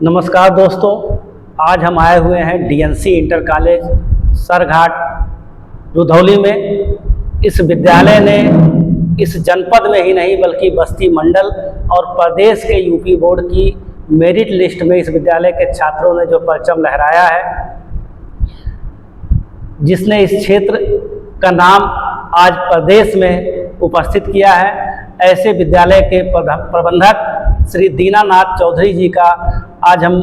नमस्कार दोस्तों, आज हम आए हुए हैं DNC inter college Sarghat Rudhauli में। इस विद्यालय ने इस जनपद में ही नहीं बल्कि बस्ती मंडल और प्रदेश के यूपी बोर्ड की मेरिट लिस्ट में इस विद्यालय के छात्रों ने जो परचम लहराया है, जिसने इस क्षेत्र का नाम आज प्रदेश में उपस्थित किया है। ऐसे विद्यालय के प्रबंधक श्री दीनानाथ चौधरी जी का आज हम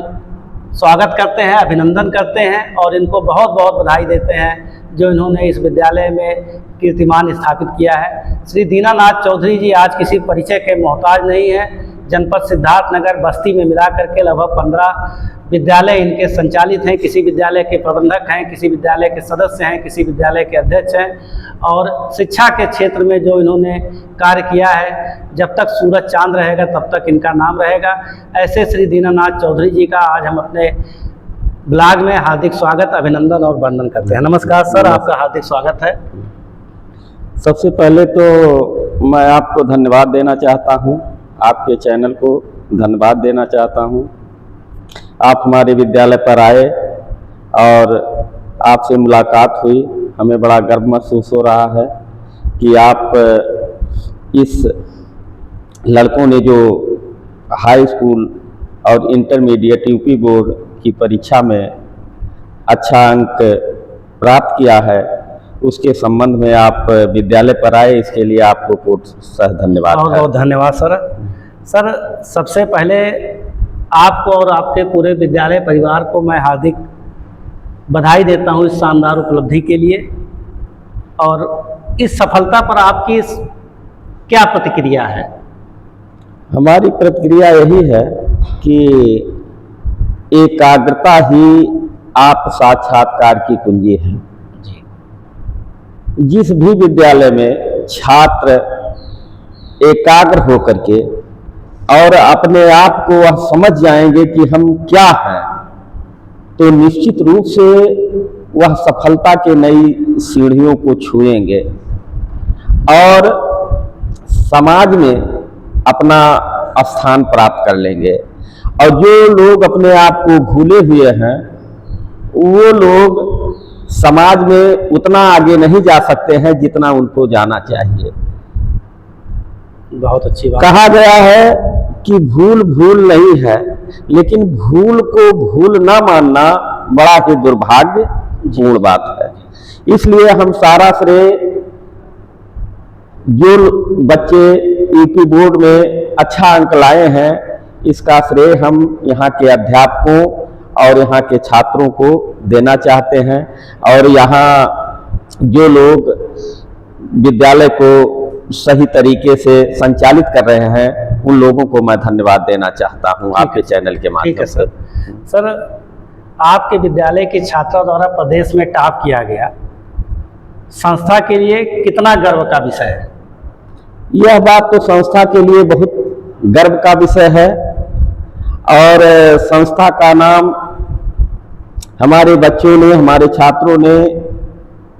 स्वागत करते हैं, अभिनंदन करते हैं और इनको बहुत बहुत बधाई देते हैं जो इन्होंने इस विद्यालय में कीर्तिमान स्थापित किया है। श्री दीनानाथ चौधरी जी आज किसी परिचय के मोहताज नहीं हैं। जनपद सिद्धार्थनगर बस्ती में मिला करके लगभग 15 विद्यालय इनके संचालित हैं। किसी विद्यालय के प्रबंधक हैं, किसी विद्यालय के सदस्य हैं, किसी विद्यालय के अध्यक्ष हैं और शिक्षा के क्षेत्र में जो इन्होंने कार्य किया है, जब तक सूरज चांद रहेगा तब तक इनका नाम रहेगा। ऐसे श्री दीनानाथ चौधरी जी का आज हम अपने ब्लॉग में हार्दिक स्वागत, अभिनंदन और वंदन करते हैं। नमस्कार सर, आपका हार्दिक स्वागत है। सबसे पहले तो मैं आपको धन्यवाद देना चाहता हूं, आपके चैनल को धन्यवाद देना चाहता हूं। आप हमारे विद्यालय पर आए और आपसे मुलाकात हुई, हमें बड़ा गर्व महसूस हो रहा है कि आप इस लड़कों ने जो हाई स्कूल और इंटरमीडिएट यूपी बोर्ड की परीक्षा में अच्छा अंक प्राप्त किया है, उसके संबंध में आप विद्यालय पर आए, इसके लिए आपको कोटि धन्यवाद। बहुत बहुत धन्यवाद सर। सर, सबसे पहले आपको और आपके पूरे विद्यालय परिवार को मैं हार्दिक बधाई देता हूं इस शानदार उपलब्धि के लिए। और इस सफलता पर आपकी क्या प्रतिक्रिया है? हमारी प्रतिक्रिया यही है कि एकाग्रता ही आप साक्षात्कार की कुंजी है। जिस भी विद्यालय में छात्र एकाग्र होकर के और अपने आप को वह समझ जाएंगे कि हम क्या हैं, तो निश्चित रूप से वह सफलता के नई सीढ़ियों को छुएंगे और समाज में अपना स्थान प्राप्त कर लेंगे। और जो लोग अपने आप को भूले हुए हैं, वो लोग समाज में उतना आगे नहीं जा सकते हैं जितना उनको जाना चाहिए। बहुत अच्छी बात। कहा गया है कि भूल भूल नहीं है, लेकिन भूल को भूल ना मानना बड़ा ही दुर्भाग्यपूर्ण बात है। इसलिए हम सारा श्रेय जो बच्चे यूपी बोर्ड में अच्छा अंक लाए हैं, इसका श्रेय हम यहाँ के अध्यापकों और यहाँ के छात्रों को देना चाहते हैं। और यहाँ जो लोग विद्यालय को सही तरीके से संचालित कर रहे हैं, उन लोगों को मैं धन्यवाद देना चाहता हूं आपके चैनल के माध्यम से। सर, आपके विद्यालय की छात्रा द्वारा प्रदेश में टॉप किया गया, संस्था के लिए कितना गर्व का विषय है? यह बात तो संस्था के लिए बहुत गर्व का विषय है और संस्था का नाम हमारे बच्चों ने, हमारे छात्रों ने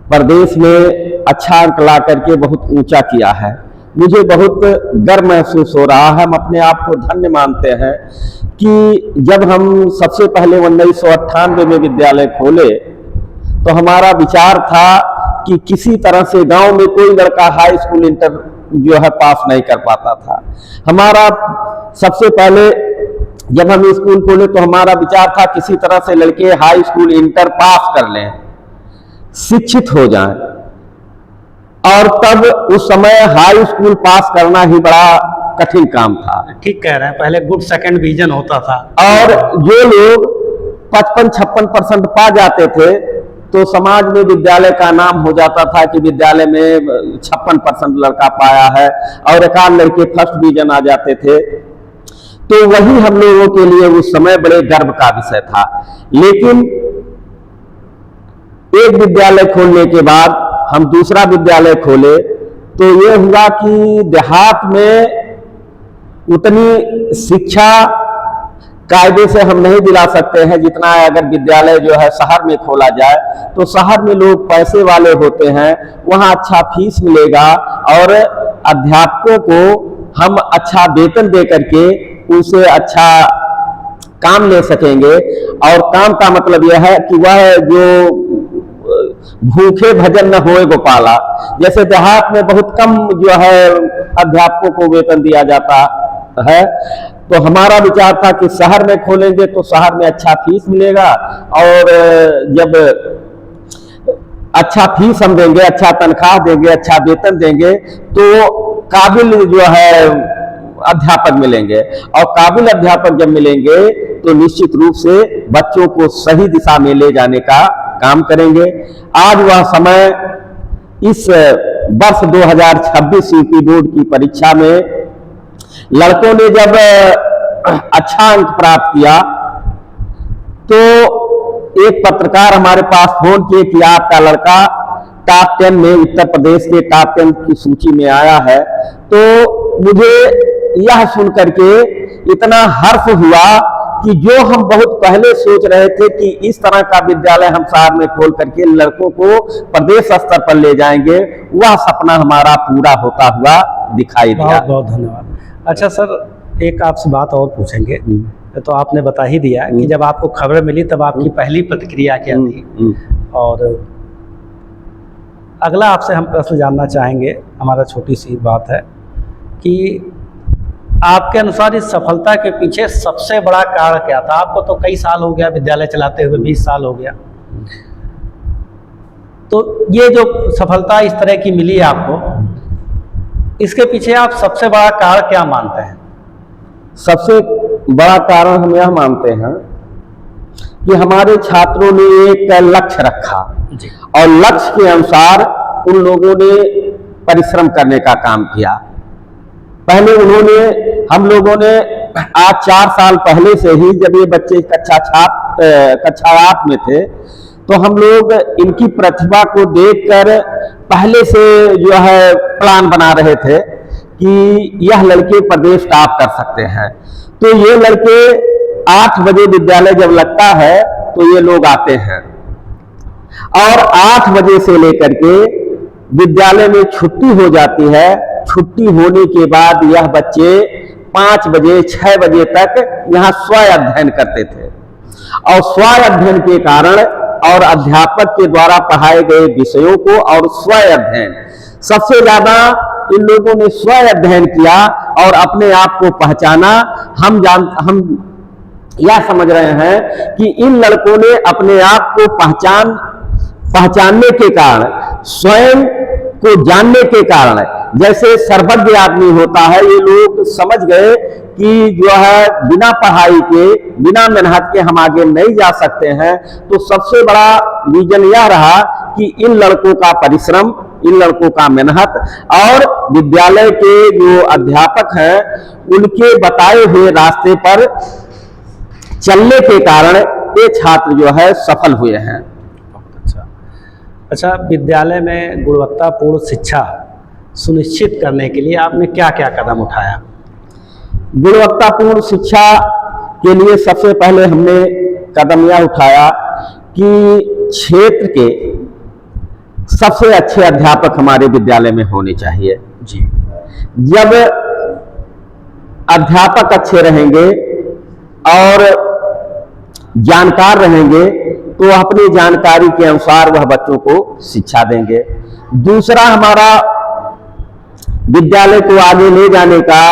प्रदेश में अच्छा अंक ला करके बहुत ऊंचा किया है। मुझे बहुत गर्व महसूस हो रहा है। हम अपने आप को धन्य मानते हैं कि जब हम सबसे पहले 1998 में विद्यालय खोले तो हमारा विचार था कि किसी तरह से गांव में कोई लड़का हाई स्कूल इंटर जो है पास नहीं कर पाता था। हमारा सबसे पहले जब हम स्कूल खोले तो हमारा विचार था किसी तरह से लड़के हाई स्कूल इंटर पास कर लें, शिक्षित हो जाएं। और तब उस समय हाई स्कूल पास करना ही बड़ा कठिन काम था। ठीक कह रहे हैं, पहले गुड सेकंड डिवीजन होता था और जो लोग 55-56% पा जाते थे तो समाज में विद्यालय का नाम हो जाता था कि विद्यालय में 56% लड़का पाया है और एक आध लड़के फर्स्ट डिवीजन आ जाते थे। तो वही हम लोगों के लिए उस समय बड़े गर्व का विषय था। लेकिन एक विद्यालय खोलने के बाद हम दूसरा विद्यालय खोले तो ये हुआ कि देहात में उतनी शिक्षा कायदे से हम नहीं दिला सकते हैं जितना अगर विद्यालय जो है शहर में खोला जाए। तो शहर में लोग पैसे वाले होते हैं, वहाँ अच्छा फीस मिलेगा और अध्यापकों को हम अच्छा वेतन दे करके उनसे अच्छा काम ले सकेंगे। और काम का मतलब यह है कि वह जो भूखे भजन न होए गोपाला, जैसे देहात में बहुत कम जो है अध्यापकों को वेतन दिया जाता है, तो हमारा विचार था कि शहर में खोलेंगे तो शहर में अच्छा फीस मिलेगा, और जब अच्छा फीस हम देंगे, अच्छा तनख्वाह देंगे, अच्छा वेतन देंगे, तो काबिल जो है अध्यापक मिलेंगे, और काबिल अध्यापक जब मिलेंगे तो निश्चित रूप से बच्चों को सही दिशा में ले जाने का काम करेंगे। आज वह समय इस वर्ष 2026 यूपी बोर्ड की परीक्षा में लड़कों ने जब अच्छा अंक प्राप्त किया तो एक पत्रकार हमारे पास फोन किए कि आपका लड़का टॉप 10 में, उत्तर प्रदेश के टॉप 10 की सूची में आया है। तो मुझे यह सुनकर के इतना हर्ष हुआ कि जो हम बहुत पहले सोच रहे थे कि इस तरह का विद्यालय हम शहर में खोल करके लड़कों को प्रदेश स्तर पर ले जाएंगे, वह सपना हमारा पूरा होता हुआ दिखाई दिया। बहुत बहुत धन्यवाद। अच्छा सर, एक आपसे बात और पूछेंगे। तो आपने बता ही दिया कि जब आपको खबर मिली तब आपकी पहली प्रतिक्रिया क्या थी, और अगला आपसे हम प्रश्न जानना चाहेंगे, हमारा छोटी सी बात है कि आपके अनुसार इस सफलता के पीछे सबसे बड़ा कारण क्या था? आपको तो कई साल हो गया विद्यालय चलाते हुए, 20 साल हो गया, तो ये जो सफलता इस तरह की मिली आपको, इसके पीछे आप सबसे बड़ा कारण क्या मानते हैं? सबसे बड़ा कारण हम यह मानते हैं कि हमारे छात्रों ने एक लक्ष्य रखा जी। और लक्ष्य के अनुसार उन लोगों ने परिश्रम करने का काम किया। पहले हम लोगों ने आज 4 साल पहले से ही, जब ये बच्चे कक्षा 8 में थे, तो हम लोग इनकी प्रतिभा को देखकर पहले से जो है प्लान बना रहे थे कि यह लड़के प्रदेश टॉप कर सकते हैं। तो ये लड़के 8 बजे विद्यालय जब लगता है तो ये लोग आते हैं, और 8 बजे से लेकर के विद्यालय में छुट्टी हो जाती है। छुट्टी होने के बाद यह बच्चे 5 बजे 6 बजे तक यहाँ स्व अध्ययन करते थे, और स्व अध्ययन के कारण और अध्यापक के द्वारा पढ़ाए गए विषयों को और स्व अध्ययन, सबसे ज्यादा इन लोगों ने स्व अध्ययन किया और अपने आप को पहचाना। हम यह समझ रहे हैं कि इन लड़कों ने अपने आप को पहचानने के कारण, स्वयं को जानने के कारण, जैसे सर्वज्ञ आदमी होता है, ये लोग समझ गए कि जो है बिना पढ़ाई के, बिना मेहनत के हम आगे नहीं जा सकते हैं। तो सबसे बड़ा रीजन यह रहा कि इन लड़कों का परिश्रम, इन लड़कों का मेहनत और विद्यालय के जो अध्यापक हैं उनके बताए हुए रास्ते पर चलने के कारण ये छात्र जो है सफल हुए हैं। अच्छा, विद्यालय में गुणवत्तापूर्ण शिक्षा सुनिश्चित करने के लिए आपने क्या क्या कदम उठाया? गुणवत्तापूर्ण शिक्षा के लिए सबसे पहले हमने कदम यह उठाया कि क्षेत्र के सबसे अच्छे अध्यापक हमारे विद्यालय में होने चाहिए जी। जब अध्यापक अच्छे रहेंगे और जानकार रहेंगे तो अपनी जानकारी के अनुसार वह बच्चों को शिक्षा देंगे। दूसरा, हमारा विद्यालय को आगे ले जाने का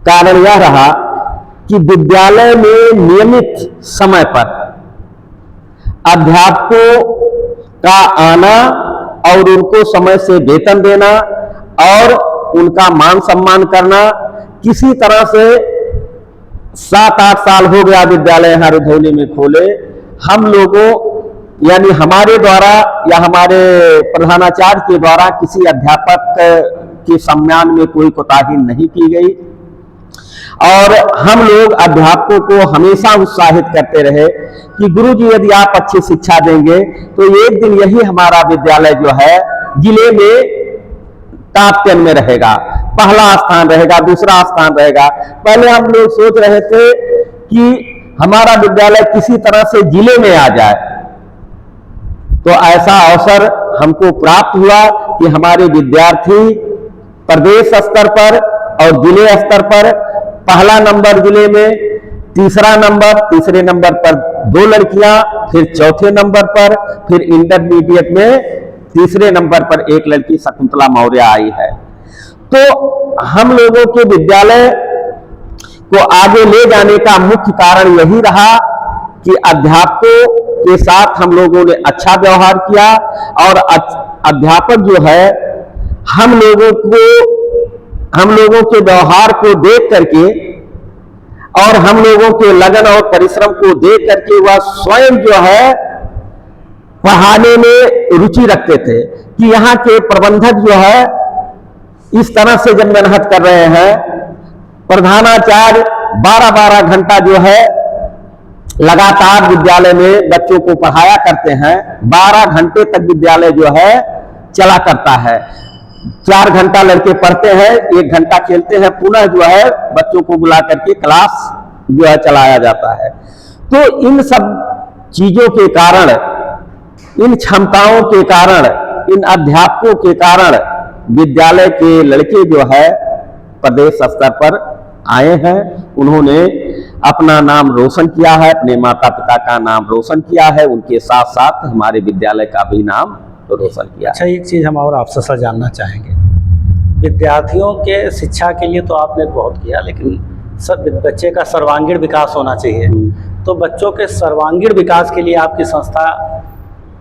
कारण यह रहा कि विद्यालय में नियमित समय पर अध्यापकों का आना और उनको समय से वेतन देना और उनका मान सम्मान करना। किसी तरह से 7-8 साल हो गया विद्यालय यहाँ रुधौली में खोले, हम लोगों यानी हमारे द्वारा या हमारे प्रधानाचार्य के द्वारा किसी अध्यापक के सम्मान में कोई कोताही नहीं की गई, और हम लोग अध्यापकों को हमेशा उत्साहित करते रहे कि गुरुजी यदि आप अच्छी शिक्षा देंगे तो एक दिन यही हमारा विद्यालय जो है जिले में टॉप 10 में रहेगा, पहला स्थान रहेगा, दूसरा स्थान रहेगा। पहले हम लोग सोच रहे थे कि हमारा विद्यालय किसी तरह से जिले में आ जाए, तो ऐसा अवसर हमको प्राप्त हुआ कि हमारे विद्यार्थी प्रदेश स्तर पर और जिले स्तर पर पहला नंबर जिले में, तीसरा नंबर, तीसरे नंबर पर 2 लड़कियां, फिर चौथे नंबर पर, फिर इंटरमीडिएट में तीसरे नंबर पर एक लड़की शकुंतला मौर्य आई है। तो हम लोगों के विद्यालय को आगे ले जाने का मुख्य कारण यही रहा कि अध्यापकों के साथ हम लोगों ने अच्छा व्यवहार किया, और अध्यापक जो है हम लोगों के व्यवहार को देख करके और हम लोगों के लगन और परिश्रम को देख करके वह स्वयं जो है पढ़ाने में रुचि रखते थे कि यहाँ के प्रबंधक जो है इस तरह से जब मेहनत कर रहे हैं, प्रधानाचार्य 12-12 घंटा जो है लगातार विद्यालय में बच्चों को पढ़ाया करते हैं, 12 घंटे तक विद्यालय जो है चला करता है। 4 घंटा लड़के पढ़ते हैं, 1 घंटा खेलते हैं, पुनः जो है बच्चों को बुला करके क्लास जो है चलाया जाता है। तो इन सब चीजों के कारण, इन क्षमताओं के कारण, इन अध्यापकों के कारण विद्यालय के लड़के जो है प्रदेश स्तर पर आए हैं। उन्होंने अपना नाम रोशन किया है, अपने माता पिता का नाम रोशन किया है, उनके साथ साथ हमारे विद्यालय का भी नाम रोशन किया। अच्छा, एक चीज़ हम और आपसे सर जानना चाहेंगे, विद्यार्थियों के शिक्षा के लिए तो आपने बहुत किया, लेकिन सब बच्चे का सर्वांगीण विकास होना चाहिए। तो बच्चों के सर्वांगीण विकास के लिए आपकी संस्था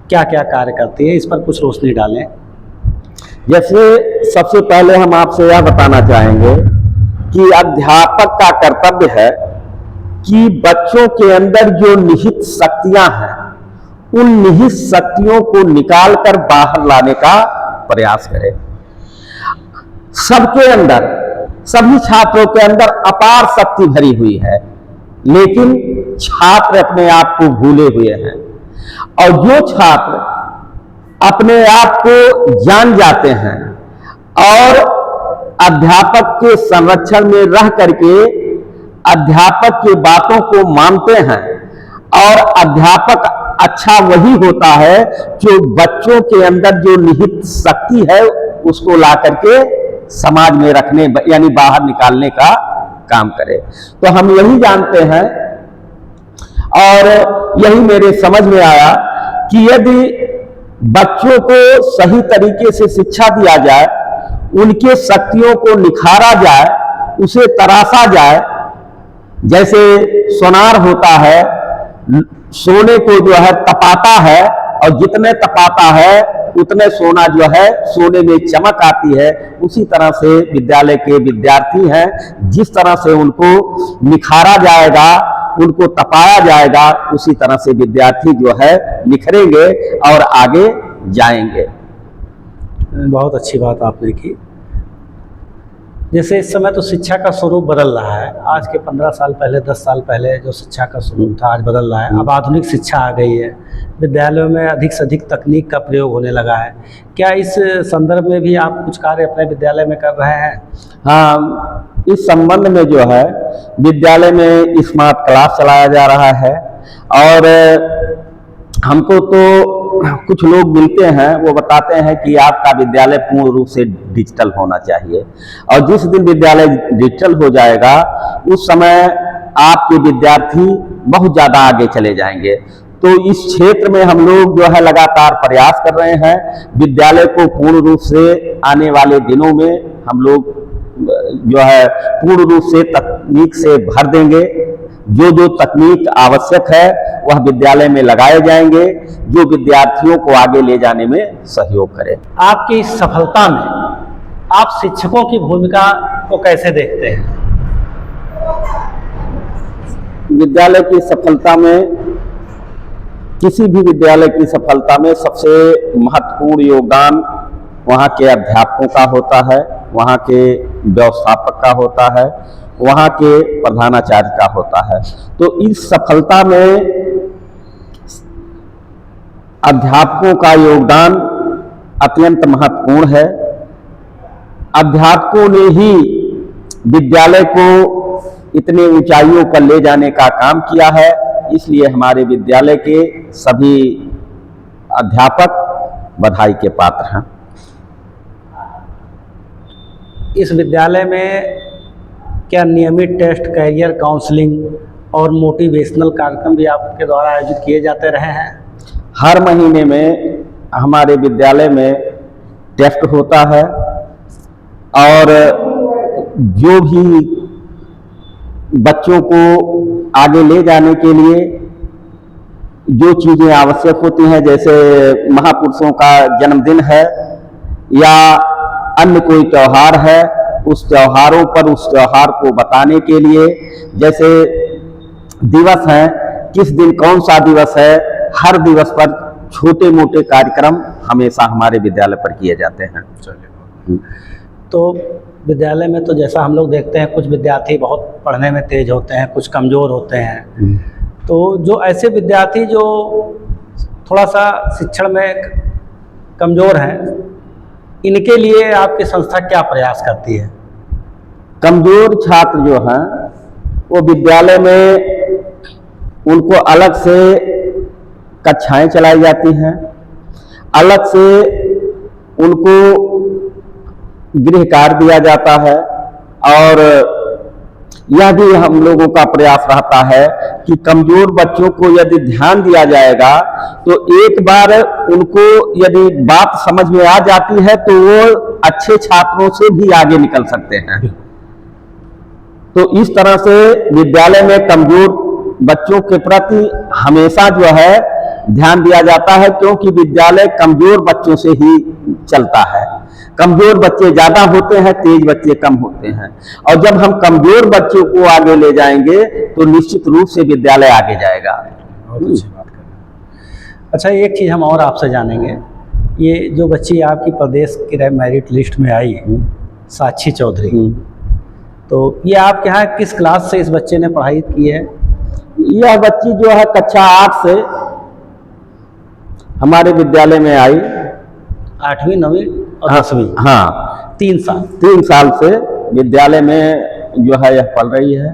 क्या क्या कार्य करती है, इस पर कुछ रोशनी डालें। जैसे सबसे पहले हम आपसे यह बताना चाहेंगे कि अध्यापक का कर्तव्य है कि बच्चों के अंदर जो निहित शक्तियां हैं, उन निहित शक्तियों को निकालकर बाहर लाने का प्रयास करें। सबके अंदर, सभी छात्रों के अंदर अपार शक्ति भरी हुई है, लेकिन छात्र अपने आप को भूले हुए हैं। और जो छात्र अपने आप को जान जाते हैं और अध्यापक के संरक्षण में रह करके अध्यापक की बातों को मानते हैं, और अध्यापक अच्छा वही होता है जो बच्चों के अंदर जो निहित शक्ति है उसको ला करके समाज में रखने यानी बाहर निकालने का काम करे। तो हम यही जानते हैं और यही मेरे समझ में आया कि यदि बच्चों को सही तरीके से शिक्षा दिया जाए, उनके शक्तियों को निखारा जाए, उसे तराशा जाए, जैसे सोनार होता है, सोने को जो है तपाता है, और जितने तपाता है उतने सोना जो है सोने में चमक आती है। उसी तरह से विद्यालय के विद्यार्थी हैं, जिस तरह से उनको निखारा जाएगा, उनको तपाया जाएगा, उसी तरह से विद्यार्थी जो है निखरेंगे और आगे जाएंगे। बहुत अच्छी बात आपने की। जैसे इस समय तो शिक्षा का स्वरूप बदल रहा है, आज के 15 साल पहले, 10 साल पहले जो शिक्षा का स्वरूप था आज बदल रहा है। अब आधुनिक शिक्षा आ गई है, विद्यालयों में अधिक से अधिक तकनीक का प्रयोग होने लगा है। क्या इस संदर्भ में भी आप कुछ कार्य अपने विद्यालय में कर रहे हैं? हाँ, इस संबंध में जो है विद्यालय में स्मार्ट क्लास चलाया जा रहा है, और हमको तो कुछ लोग मिलते हैं, वो बताते हैं कि आपका विद्यालय पूर्ण रूप से डिजिटल होना चाहिए, और जिस दिन विद्यालय डिजिटल हो जाएगा उस समय आपके विद्यार्थी बहुत ज़्यादा आगे चले जाएंगे। तो इस क्षेत्र में हम लोग जो है लगातार प्रयास कर रहे हैं। विद्यालय को पूर्ण रूप से आने वाले दिनों में हम लोग जो है पूर्ण रूप से तकनीक से भर देंगे। जो जो तकनीक आवश्यक है वह विद्यालय में लगाए जाएंगे, जो विद्यार्थियों को आगे ले जाने में सहयोग करे। आपकी इस सफलता में आप शिक्षकों की भूमिका को कैसे देखते हैं? विद्यालय की सफलता में, किसी भी विद्यालय की सफलता में सबसे महत्वपूर्ण योगदान वहाँ के अध्यापकों का होता है, वहाँ के व्यवस्थापक का होता है, वहाँ के प्रधानाचार्य का होता है। तो इस सफलता में अध्यापकों का योगदान अत्यंत महत्वपूर्ण है। अध्यापकों ने ही विद्यालय को इतने ऊंचाइयों पर ले जाने का काम किया है, इसलिए हमारे विद्यालय के सभी अध्यापक बधाई के पात्र हैं। इस विद्यालय में क्या नियमित टेस्ट, कैरियर काउंसलिंग और मोटिवेशनल कार्यक्रम भी आपके द्वारा आयोजित किए जाते रहे हैं? हर महीने में हमारे विद्यालय में टेस्ट होता है और जो भी बच्चों को आगे ले जाने के लिए जो चीज़ें आवश्यक होती हैं, जैसे महापुरुषों का जन्मदिन है या अन्य कोई त्यौहार है, उस त्योहारों पर उस त्योहार को बताने के लिए, जैसे दिवस हैं, किस दिन कौन सा दिवस है, हर दिवस पर छोटे मोटे कार्यक्रम हमेशा हमारे विद्यालय पर किए जाते हैं। तो विद्यालय में तो जैसा हम लोग देखते हैं, कुछ विद्यार्थी बहुत पढ़ने में तेज होते हैं, कुछ कमज़ोर होते हैं। तो जो ऐसे विद्यार्थी जो थोड़ा सा शिक्षण में कमज़ोर हैं, इनके लिए आपकी संस्था क्या प्रयास करती है? कमज़ोर छात्र जो हैं वो विद्यालय में उनको अलग से कक्षाएं चलाई जाती हैं, अलग से उनको गृह कार्य दिया जाता है और यह भी हम लोगों का प्रयास रहता है कि कमजोर बच्चों को यदि ध्यान दिया जाएगा तो एक बार उनको यदि बात समझ में आ जाती है तो वो अच्छे छात्रों से भी आगे निकल सकते हैं। तो इस तरह से विद्यालय में कमजोर बच्चों के प्रति हमेशा जो है ध्यान दिया जाता है, क्योंकि विद्यालय कमजोर बच्चों से ही चलता है। कमजोर बच्चे ज्यादा होते हैं, तेज बच्चे कम होते हैं, और जब हम कमजोर बच्चों को आगे ले जाएंगे तो निश्चित रूप से विद्यालय आगे जाएगा। बहुत अच्छी बात कर रहे हैं। अच्छा, एक चीज़ हम और आपसे जानेंगे, ये जो बच्ची आपकी प्रदेश की मेरिट लिस्ट में आई, साक्षी चौधरी, तो ये आपके यहाँ किस क्लास से इस बच्चे ने पढ़ाई की है? यह बच्ची जो है कक्षा 8 से हमारे विद्यालय में आई। 8वीं, 9वीं और 10वीं? हाँ, 3 साल से विद्यालय में जो है यह पढ़ रही है।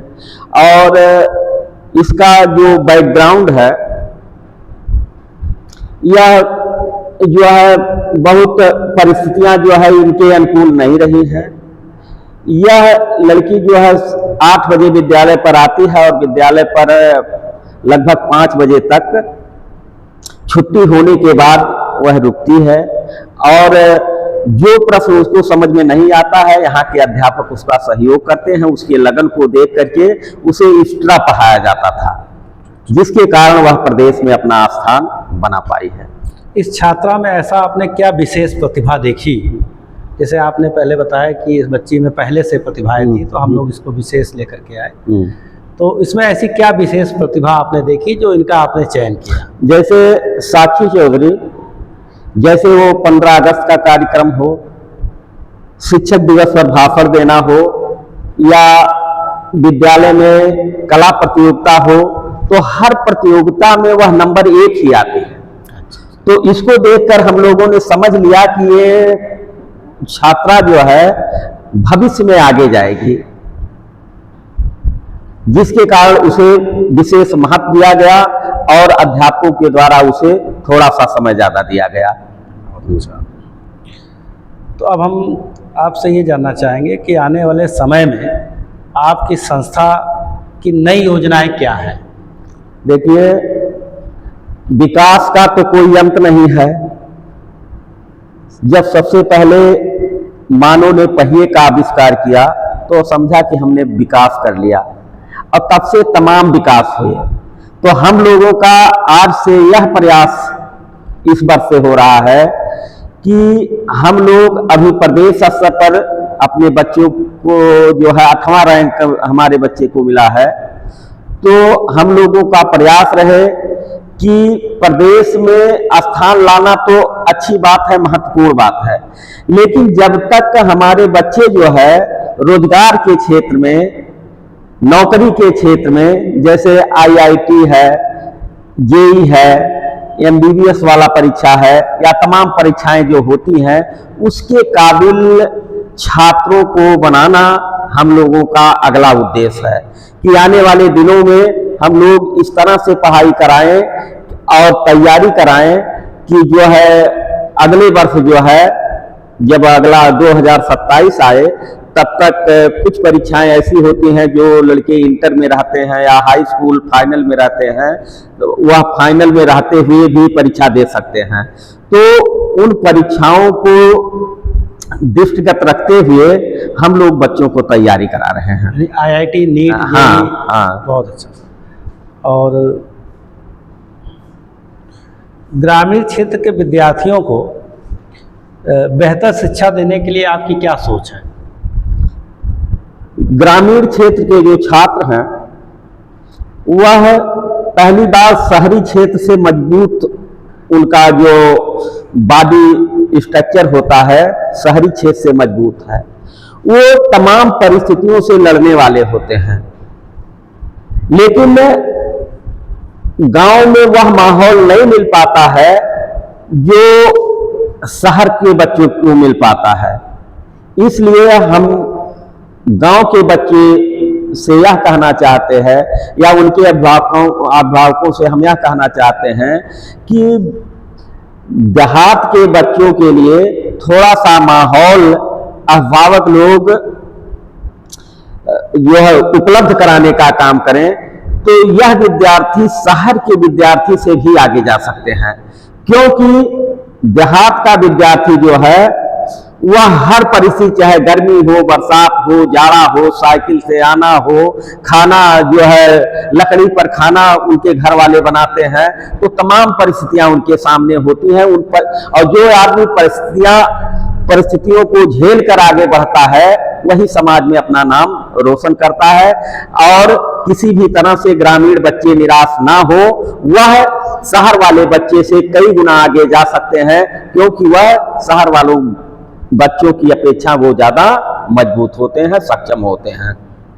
और इसका जो बैकग्राउंड है, यह जो है बहुत परिस्थितियां जो है इनके अनुकूल नहीं रही है। यह लड़की जो है 8 बजे विद्यालय पर आती है और विद्यालय पर लगभग 5 बजे तक छुट्टी होने के बाद वह रुकती है, और जो प्रश्न उसको समझ में नहीं आता है, यहाँ के अध्यापक उसका सहयोग करते हैं। उसके लगन को देख करके उसे एक्स्ट्रा पढ़ाया जाता था, जिसके कारण वह प्रदेश में अपना स्थान बना पाई है। इस छात्रा में ऐसा आपने क्या विशेष प्रतिभा देखी? जैसे आपने पहले बताया कि इस बच्ची में पहले से प्रतिभाएं थी, तो हम लोग इसको विशेष लेकर के आए, तो इसमें ऐसी क्या विशेष प्रतिभा आपने देखी जो इनका आपने चयन किया? जैसे साक्षी चौधरी, जैसे वो 15 अगस्त का कार्यक्रम हो, शिक्षक दिवस पर भाषण देना हो, या विद्यालय में कला प्रतियोगिता हो, तो हर प्रतियोगिता में वह नंबर 1 ही आती है। तो इसको देखकर हम लोगों ने समझ लिया कि ये छात्रा जो है भविष्य में आगे जाएगी, जिसके कारण उसे विशेष महत्व दिया गया और अध्यापकों के द्वारा उसे थोड़ा सा समय ज्यादा दिया गया। तो अब हम आपसे ये जानना चाहेंगे कि आने वाले समय में आपकी संस्था की नई योजनाएं क्या हैं? देखिए, विकास का तो कोई अंत नहीं है। जब सबसे पहले मानव ने पहिए का आविष्कार किया तो समझा कि हमने विकास कर लिया, और तब से तमाम विकास हुए। तो हम लोगों का आज से यह प्रयास इस वर्ष से हो रहा है कि हम लोग अभी प्रदेश स्तर पर अपने बच्चों को जो है 8वां रैंक हमारे बच्चे को मिला है, तो हम लोगों का प्रयास रहे कि प्रदेश में स्थान लाना तो अच्छी बात है, महत्वपूर्ण बात है, लेकिन जब तक हमारे बच्चे जो है रोजगार के क्षेत्र में, नौकरी के क्षेत्र में, जैसे IIT है, JEE है, MBBS वाला परीक्षा है, या तमाम परीक्षाएं जो होती हैं, उसके काबिल छात्रों को बनाना हम लोगों का अगला उद्देश्य है कि आने वाले दिनों में हम लोग इस तरह से पढ़ाई कराएं और तैयारी कराएं कि जो है अगले वर्ष जो है जब अगला 2027 आए तब तक कुछ परीक्षाएं ऐसी होती हैं जो लड़के इंटर में रहते हैं या हाई स्कूल फाइनल में रहते हैं, तो वह फाइनल में रहते हुए भी परीक्षा दे सकते हैं। तो उन परीक्षाओं को दृष्टिगत रखते हुए हम लोग बच्चों को तैयारी करा रहे हैं। IIT नीट हाँ, बहुत अच्छा। और ग्रामीण क्षेत्र के विद्यार्थियों को बेहतर शिक्षा देने के लिए आपकी क्या सोच है? ग्रामीण क्षेत्र के जो छात्र हैं वह पहली बार शहरी क्षेत्र से मजबूत, उनका जो बॉडी स्ट्रक्चर होता है शहरी क्षेत्र से मजबूत है। वो तमाम परिस्थितियों से लड़ने वाले होते हैं, लेकिन गांव में वह माहौल नहीं मिल पाता है जो शहर के बच्चों को मिल पाता है। इसलिए हम गांव के बच्चे से यह कहना चाहते हैं या उनके अभिभावकों से हम यह कहना चाहते हैं कि देहात के बच्चों के लिए थोड़ा सा माहौल अभिभावक लोग जो है उपलब्ध कराने का काम करें, तो यह विद्यार्थी शहर के विद्यार्थी से भी आगे जा सकते हैं। क्योंकि देहात का विद्यार्थी जो है वह हर परिस्थिति, चाहे गर्मी हो, बरसात हो, जाड़ा हो, साइकिल से आना हो, खाना जो है लकड़ी पर खाना उनके घर वाले बनाते हैं, तो तमाम परिस्थितियां उनके सामने होती हैं। उन पर और जो आदमी परिस्थितियों को झेल कर आगे बढ़ता है वही समाज में अपना नाम रोशन करता है। और किसी भी तरह से ग्रामीण बच्चे निराश ना हो, वह शहर वाले बच्चे से कई गुना आगे जा सकते हैं, क्योंकि वह शहर वालों बच्चों की अपेक्षा वो ज्यादा मजबूत होते हैं, सक्षम होते हैं।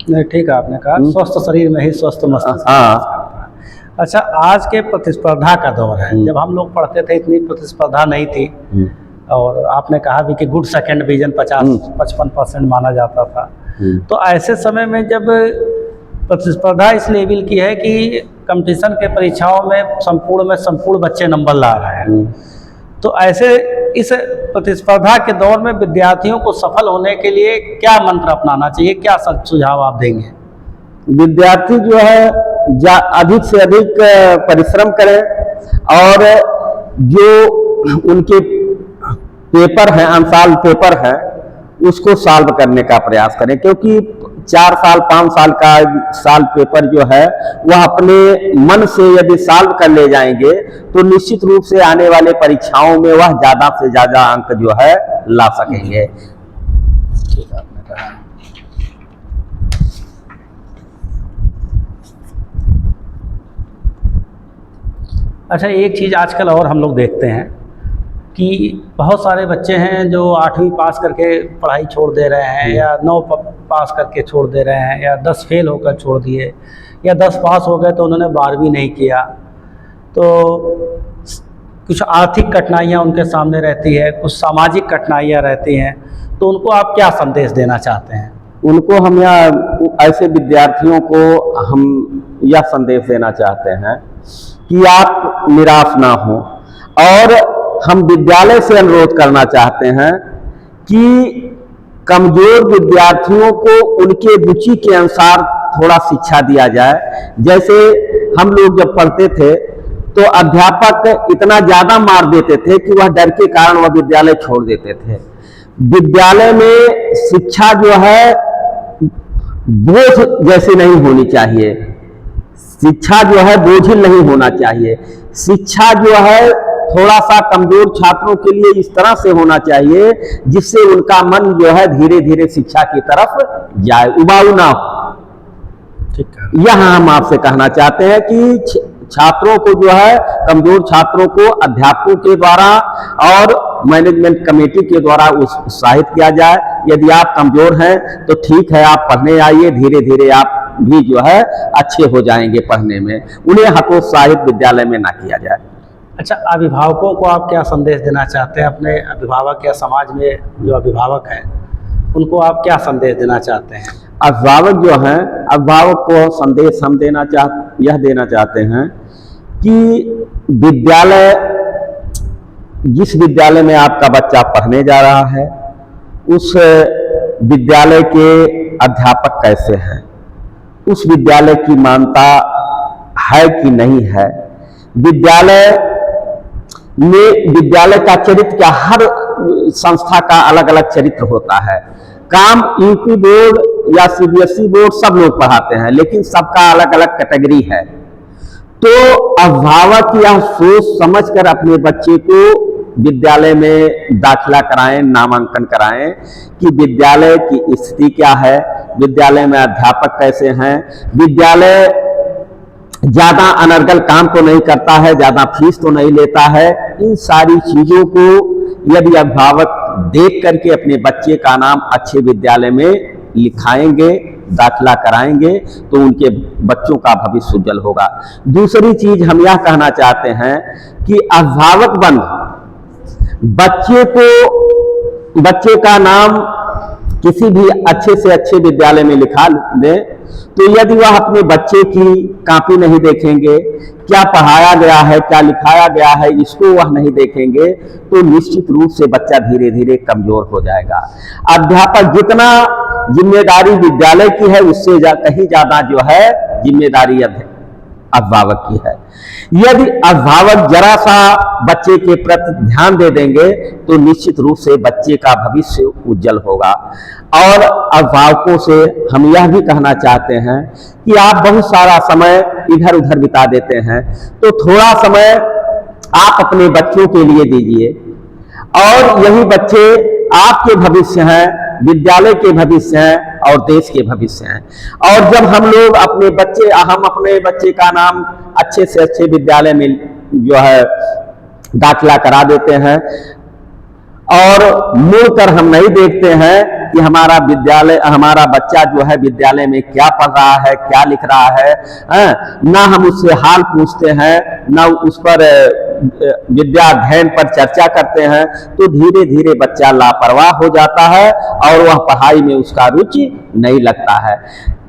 नहीं, ठीक है, आपने कहा स्वस्थ शरीर में ही स्वस्थ मस्तिष्क। हाँ। अच्छा, आज के प्रतिस्पर्धा का दौर है। जब हम लोग पढ़ते थे इतनी प्रतिस्पर्धा नहीं थी, और आपने कहा भी कि गुड सेकंड डिवीजन 50-55% माना जाता था। तो ऐसे समय में जब प्रतिस्पर्धा इस लेवल की है कि कंपटीशन के परीक्षाओं में संपूर्ण बच्चे नंबर ला रहे हैं, तो ऐसे इस प्रतिस्पर्धा के दौर में विद्यार्थियों को सफल होने के लिए क्या मंत्र अपनाना चाहिए, क्या सुझाव आप देंगे? विद्यार्थी जो है अधिक से अधिक परिश्रम करें और जो उनके पेपर हैं, अनसॉल्व पेपर है, उसको सॉल्व करने का प्रयास करें। क्योंकि 4 साल 5 साल का सॉल्व पेपर जो है वह अपने मन से यदि सॉल्व कर ले जाएंगे तो निश्चित रूप से आने वाले परीक्षाओं में वह ज्यादा से ज्यादा अंक जो है ला सकेंगे। अच्छा, एक चीज़ आजकल और हम लोग देखते हैं कि बहुत सारे बच्चे हैं जो 8वीं पास करके पढ़ाई छोड़ दे रहे हैं, या 9 पास करके छोड़ दे रहे हैं, या 10 फेल होकर छोड़ दिए, या 10 पास हो गए तो उन्होंने 12वीं नहीं किया। तो कुछ आर्थिक कठिनाइयाँ उनके सामने रहती है, कुछ सामाजिक कठिनाइयाँ रहती हैं, तो उनको आप क्या संदेश देना चाहते हैं? उनको हम ऐसे विद्यार्थियों को हम यह संदेश देना चाहते हैं कि आप निराश ना हो, और हम विद्यालय से अनुरोध करना चाहते हैं कि कमजोर विद्यार्थियों को उनके रुचि के अनुसार थोड़ा शिक्षा दिया जाए। जैसे हम लोग जब पढ़ते थे तो अध्यापक इतना ज्यादा मार देते थे कि वह डर के कारण वह विद्यालय छोड़ देते थे। विद्यालय में शिक्षा जो है बोझ जैसे नहीं होनी चाहिए, शिक्षा जो है बोझिल नहीं होना चाहिए। शिक्षा जो है थोड़ा सा कमजोर छात्रों के लिए इस तरह से होना चाहिए जिससे उनका मन जो है धीरे धीरे शिक्षा की तरफ जाए, उबाऊ ना हो। ठीक है। यह हम आपसे कहना चाहते हैं कि छात्रों को जो है, कमजोर छात्रों को अध्यापकों के द्वारा और मैनेजमेंट कमेटी के द्वारा उत्साहित किया जाए। यदि आप कमजोर हैं तो ठीक है, आप पढ़ने आइए, धीरे धीरे आप भी जो है अच्छे हो जाएंगे पढ़ने में। उन्हें हतोत्साहित विद्यालय में ना किया जाए। अच्छा, अभिभावकों को आप क्या संदेश देना चाहते हैं? अपने अभिभावक या समाज में जो अभिभावक हैं उनको आप क्या संदेश देना चाहते हैं? अभिभावक जो हैं, अभिभावक को संदेश हम यह देना चाहते हैं कि जिस विद्यालय में आपका बच्चा पढ़ने जा रहा है उस विद्यालय के अध्यापक कैसे हैं, उस विद्यालय की मान्यता है कि नहीं है, विद्यालय में विद्यालय का चरित्र क्या, हर संस्था का अलग अलग चरित्र होता है। काम यूपी बोर्ड या सीबीएसई बोर्ड सब लोग पढ़ाते हैं, लेकिन सबका अलग अलग कैटेगरी है। तो अभिभावक यह सोच समझकर अपने बच्चे को विद्यालय में दाखिला कराएं, नामांकन कराएं कि विद्यालय की स्थिति क्या है, विद्यालय में अध्यापक कैसे हैं, विद्यालय ज्यादा अनर्गल काम तो नहीं करता है, ज्यादा फीस तो नहीं लेता है। इन सारी चीजों को यदि अभिभावक देख करके अपने बच्चे का नाम अच्छे विद्यालय में लिखाएंगे, दाखिला कराएंगे, तो उनके बच्चों का भविष्य उज्जवल होगा। दूसरी चीज हम यह कहना चाहते हैं कि अभिभावक बच्चे का नाम किसी भी अच्छे से अच्छे विद्यालय में लिखा दे, तो यदि वह अपने बच्चे की कॉपी नहीं देखेंगे, क्या पढ़ाया गया है, क्या लिखाया गया है, इसको वह नहीं देखेंगे, तो निश्चित रूप से बच्चा धीरे धीरे कमजोर हो जाएगा। अध्यापक जितना जिम्मेदारी विद्यालय की है, उससे कहीं ज्यादा जो है जिम्मेदारी अभिभावक की है। यदि अभिभावक जरा सा बच्चे के प्रति ध्यान दे देंगे, तो निश्चित रूप से बच्चे का भविष्य उज्जवल होगा। और अभिभावकों से हम यह भी कहना चाहते हैं कि आप बहुत सारा समय इधर उधर बिता देते हैं, तो थोड़ा समय आप अपने बच्चों के लिए दीजिए। और यही बच्चे आपके भविष्य हैं, विद्यालय के भविष्य हैं और देश के भविष्य हैं। और जब हम अपने बच्चे का नाम अच्छे से अच्छे विद्यालय में जो है दाखिला करा देते हैं और मुड़कर हम नहीं देखते हैं कि हमारा बच्चा जो है विद्यालय में क्या पढ़ रहा है, क्या लिख रहा है, ना हम उससे हाल पूछते हैं, ना उस पर विद्या अध्ययन पर चर्चा करते हैं, तो धीरे धीरे बच्चा लापरवाह हो जाता है और वह पढ़ाई में उसका रुचि नहीं लगता है।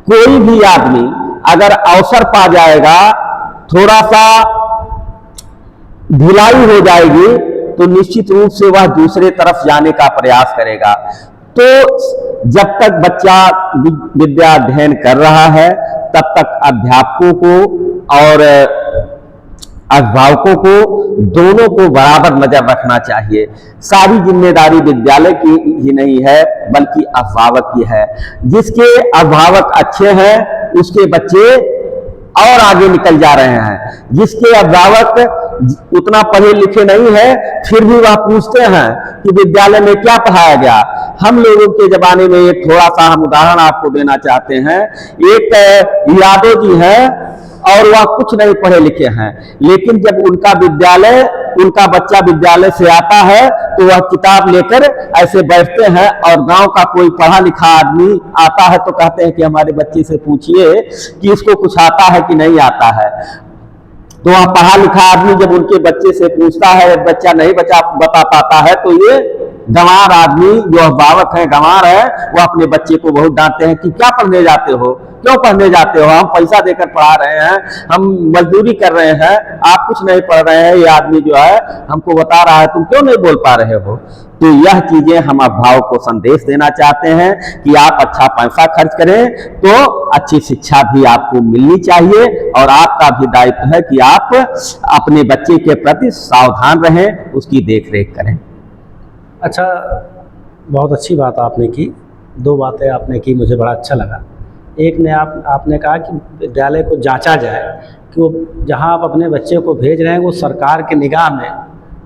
कोई भी आदमी अगर अवसर पा जाएगा, थोड़ा सा ढिलाई हो जाएगी, तो निश्चित रूप से वह दूसरे तरफ जाने का प्रयास करेगा। तो जब तक बच्चा विद्या अध्ययन कर रहा है, तब तक अध्यापकों को और अभिभावकों को दोनों को बराबर नजर रखना चाहिए। सारी जिम्मेदारी विद्यालय की ही नहीं है, बल्कि अभिभावक की है। जिसके अभिभावक अच्छे हैं, उसके बच्चे और आगे निकल जा रहे हैं। जिसके अभिभावक उतना पढ़े लिखे नहीं है, फिर भी वह पूछते हैं कि विद्यालय में क्या पढ़ाया गया। हम लोगों के जमाने में एक थोड़ा सा हम उदाहरण आपको देना चाहते हैं। एक यादव जी हैं और वह कुछ नहीं पढ़े लिखे हैं, लेकिन जब उनका बच्चा विद्यालय से आता है, तो वह किताब लेकर ऐसे बैठते हैं और गांव का कोई पढ़ा लिखा आदमी आता है तो कहते हैं कि हमारे बच्चे से पूछिए कि इसको कुछ आता है कि नहीं आता है। तो वह पढ़ा लिखा आदमी जब उनके बच्चे से पूछता है, बच्चा नहीं बता पाता है, तो ये गंवार आदमी जो अभिभावक है, गंवार है, वो अपने बच्चे को बहुत डांटते हैं कि क्या पढ़ने जाते हो, क्यों पढ़ने जाते हो, हम पैसा देकर पढ़ा रहे हैं, हम मजदूरी कर रहे हैं, आप कुछ नहीं पढ़ रहे हैं, ये आदमी जो है हमको बता रहा है, तुम क्यों नहीं बोल पा रहे हो। तो यह चीजें हम अभिभावक को संदेश देना चाहते हैं कि आप अच्छा पैसा खर्च करें तो अच्छी शिक्षा भी आपको मिलनी चाहिए, और आपका भी दायित्व है कि आप अपने बच्चे के प्रति सावधान रहें, उसकी देख रेख करें। अच्छा, बहुत अच्छी बात आपने की। दो बातें आपने की, मुझे बड़ा अच्छा लगा। एक ने आपने कहा कि विद्यालय को जांचा जाए कि वो जहां आप अपने बच्चे को भेज रहे हैं, वो सरकार की निगाह में,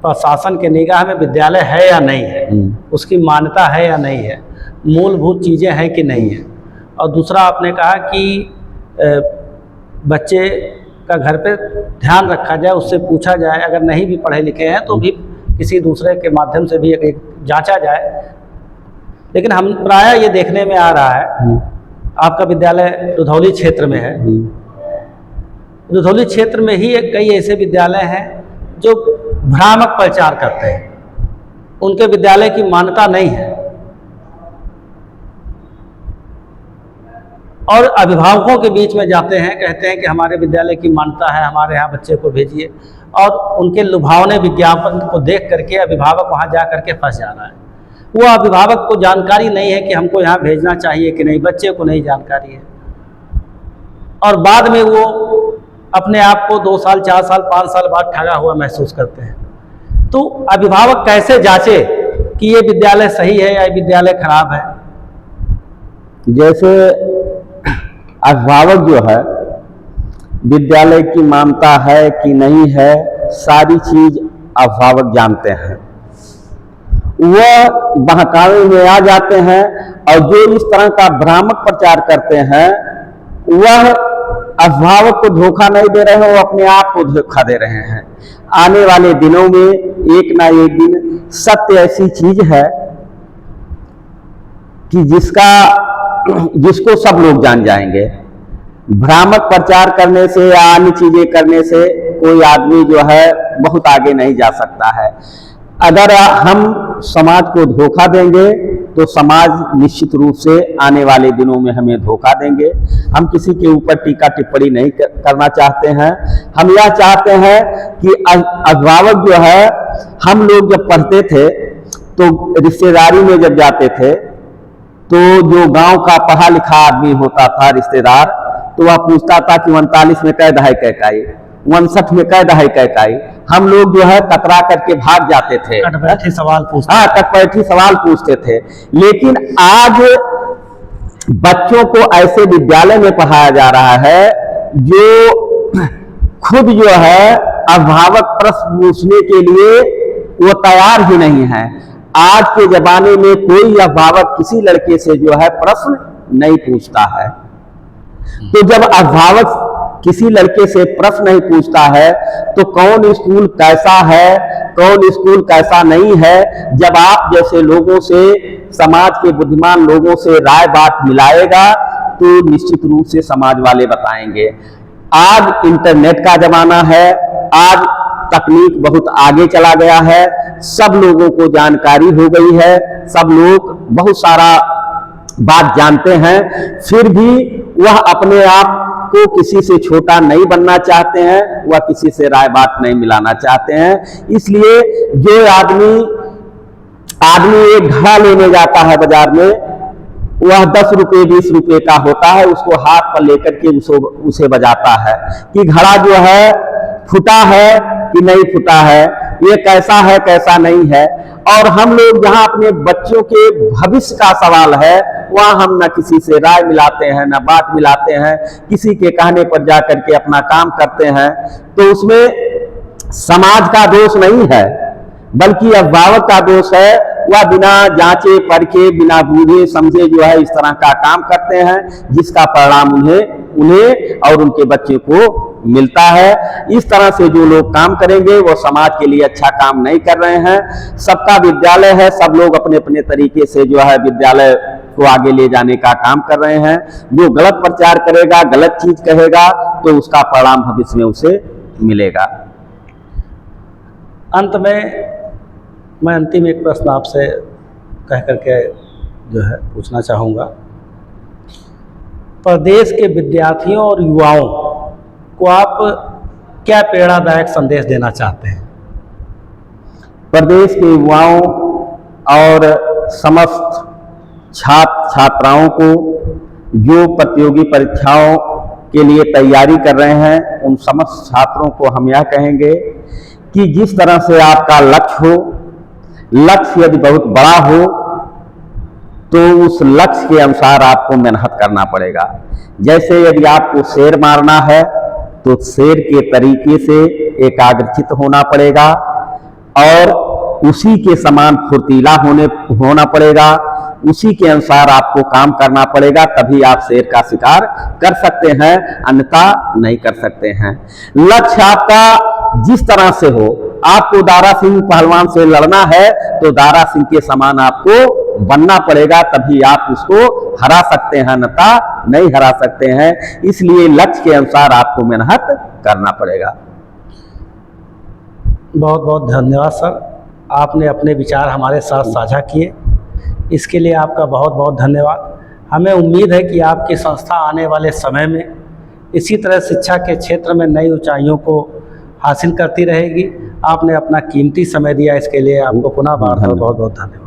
प्रशासन के निगाह में विद्यालय है या नहीं है, उसकी मान्यता है या नहीं है, मूलभूत चीज़ें हैं कि नहीं है। और दूसरा आपने कहा कि बच्चे का घर पे ध्यान रखा जाए, उससे पूछा जाए, अगर नहीं भी पढ़े लिखे हैं तो भी किसी दूसरे के माध्यम से भी एक जांचा जाए। लेकिन हम प्रायः ये देखने में आ रहा है, आपका विद्यालय रुधौली क्षेत्र में है, रुधौली क्षेत्र में ही कई ऐसे विद्यालय हैं जो भ्रामक प्रचार करते हैं, उनके विद्यालय की मान्यता नहीं है, और अभिभावकों के बीच में जाते हैं, कहते हैं कि हमारे विद्यालय की मान्यता है, हमारे यहाँ बच्चे को भेजिए, और उनके लुभावने विज्ञापन को देख करके अभिभावक वहाँ जा करके फंस जा रहा है। वो अभिभावक को जानकारी नहीं है कि हमको यहाँ भेजना चाहिए कि नहीं, बच्चे को नहीं जानकारी है, और बाद में वो अपने आप को 2 साल 4 साल 5 साल बाद ठगा हुआ महसूस करते हैं। तो अभिभावक कैसे जांचे कि ये विद्यालय सही है या ये विद्यालय खराब है? जैसे अभिभावक जो है विद्यालय की मानता है कि नहीं है, सारी चीज अभिभावक जानते हैं। वह बहकावे में आ जाते हैं और जो इस तरह का भ्रामक प्रचार करते हैं वह अभिभावक को धोखा नहीं दे रहे हैं, वो अपने आप को धोखा दे रहे हैं। आने वाले दिनों में एक ना एक दिन सत्य ऐसी चीज है कि जिसको सब लोग जान जाएंगे। भ्रामक प्रचार करने से या अन्य चीजें करने से कोई आदमी जो है बहुत आगे नहीं जा सकता है। अगर हम समाज को धोखा देंगे तो समाज निश्चित रूप से आने वाले दिनों में हमें धोखा देंगे। हम किसी के ऊपर टीका टिप्पणी नहीं करना चाहते हैं। हम यह चाहते हैं कि अभिभावक जो है, हम लोग जब पढ़ते थे तो रिश्तेदारी में जब जाते थे तो जो गांव का पढ़ा लिखा आदमी होता था रिश्तेदार, तो वह पूछता था कि 39 में कै दहाई कै काई, 59 में कै दहाई कै काई। हम लोग जो है कतरा करके भाग जाते थे, कटपैठी सवाल पूछते। हाँ, कटपैठी सवाल पूछते थे। लेकिन आज बच्चों को ऐसे विद्यालय में पढ़ाया जा रहा है जो खुद जो है अभिभावक प्रश्न पूछने के लिए वो तैयार ही नहीं है। आज के जमाने में कोई अभिभावक किसी लड़के से जो है प्रश्न नहीं पूछता है। तो जब अभिभावक किसी लड़के से प्रश्न नहीं पूछता है तो कौन स्कूल कैसा है, कौन स्कूल कैसा नहीं है, जब आप जैसे लोगों से, समाज के बुद्धिमान लोगों से राय बात मिलाएगा तो निश्चित रूप से समाज वाले बताएंगे। आज इंटरनेट का जमाना है, आज तकनीक बहुत आगे चला गया है, सब लोगों को जानकारी हो गई है, सब लोग बहुत सारा बात जानते हैं, फिर भी वह अपने आप को किसी से छोटा नहीं बनना चाहते हैं, वह किसी से राय बात नहीं मिलाना चाहते हैं। इसलिए जो आदमी एक घड़ा लेने जाता है बाजार में, वह 10 रुपये 20 रुपये का होता है, उसको हाथ पर लेकर के उसे बजाता है कि घड़ा जो है फूटा है कि नहीं फूटा है, ये कैसा है कैसा नहीं है। और हम लोग जहां अपने बच्चों के भविष्य का सवाल है वहां हम न किसी से राय मिलाते हैं, न बात मिलाते हैं, किसी के कहने पर जाकर के अपना काम करते हैं। तो उसमें समाज का दोष नहीं है बल्कि अभिभावक का दोष है। वह बिना जांचे परखे, बिना बूझे समझे जो है इस तरह का काम करते हैं, जिसका परिणाम उन्हें और उनके बच्चे को मिलता है। इस तरह से जो लोग काम करेंगे वो समाज के लिए अच्छा काम नहीं कर रहे हैं। सबका विद्यालय है, सब लोग अपने अपने तरीके से जो है विद्यालय को आगे ले जाने का काम कर रहे हैं। जो गलत प्रचार करेगा, गलत चीज कहेगा तो उसका परिणाम भविष्य में उसे मिलेगा। अंत में मैं अंतिम एक प्रश्न आपसे कह करके जो है पूछना चाहूँगा। प्रदेश के विद्यार्थियों और युवाओं को आप क्या प्रेरणादायक संदेश देना चाहते हैं? प्रदेश के युवाओं और समस्त छात्र छात्राओं को जो प्रतियोगी परीक्षाओं के लिए तैयारी कर रहे हैं, उन समस्त छात्रों को हम यह कहेंगे कि जिस तरह से आपका लक्ष्य हो, लक्ष्य यदि बहुत बड़ा हो तो उस लक्ष्य के अनुसार आपको मेहनत करना पड़ेगा। जैसे यदि आपको शेर मारना है तो शेर के तरीके से एकाग्रचित होना पड़ेगा और उसी के समान फुर्तीला होना पड़ेगा, उसी के अनुसार आपको काम करना पड़ेगा, तभी आप शेर का शिकार कर सकते हैं, अन्यथा नहीं कर सकते हैं। लक्ष्य आपका जिस तरह से हो, आपको दारा सिंह पहलवान से लड़ना है तो दारा सिंह के समान आपको बनना पड़ेगा, तभी आप उसको हरा सकते हैं, अन्यथा नहीं हरा सकते हैं। इसलिए लक्ष्य के अनुसार आपको मेहनत करना पड़ेगा। बहुत बहुत धन्यवाद सर, आपने अपने विचार हमारे साथ साझा किए, इसके लिए आपका बहुत बहुत धन्यवाद। हमें उम्मीद है कि आपकी संस्था आने वाले समय में इसी तरह शिक्षा के क्षेत्र में नई ऊंचाइयों को हासिल करती रहेगी। आपने अपना कीमती समय दिया, इसके लिए आपको पुनः बहुत बहुत धन्यवाद।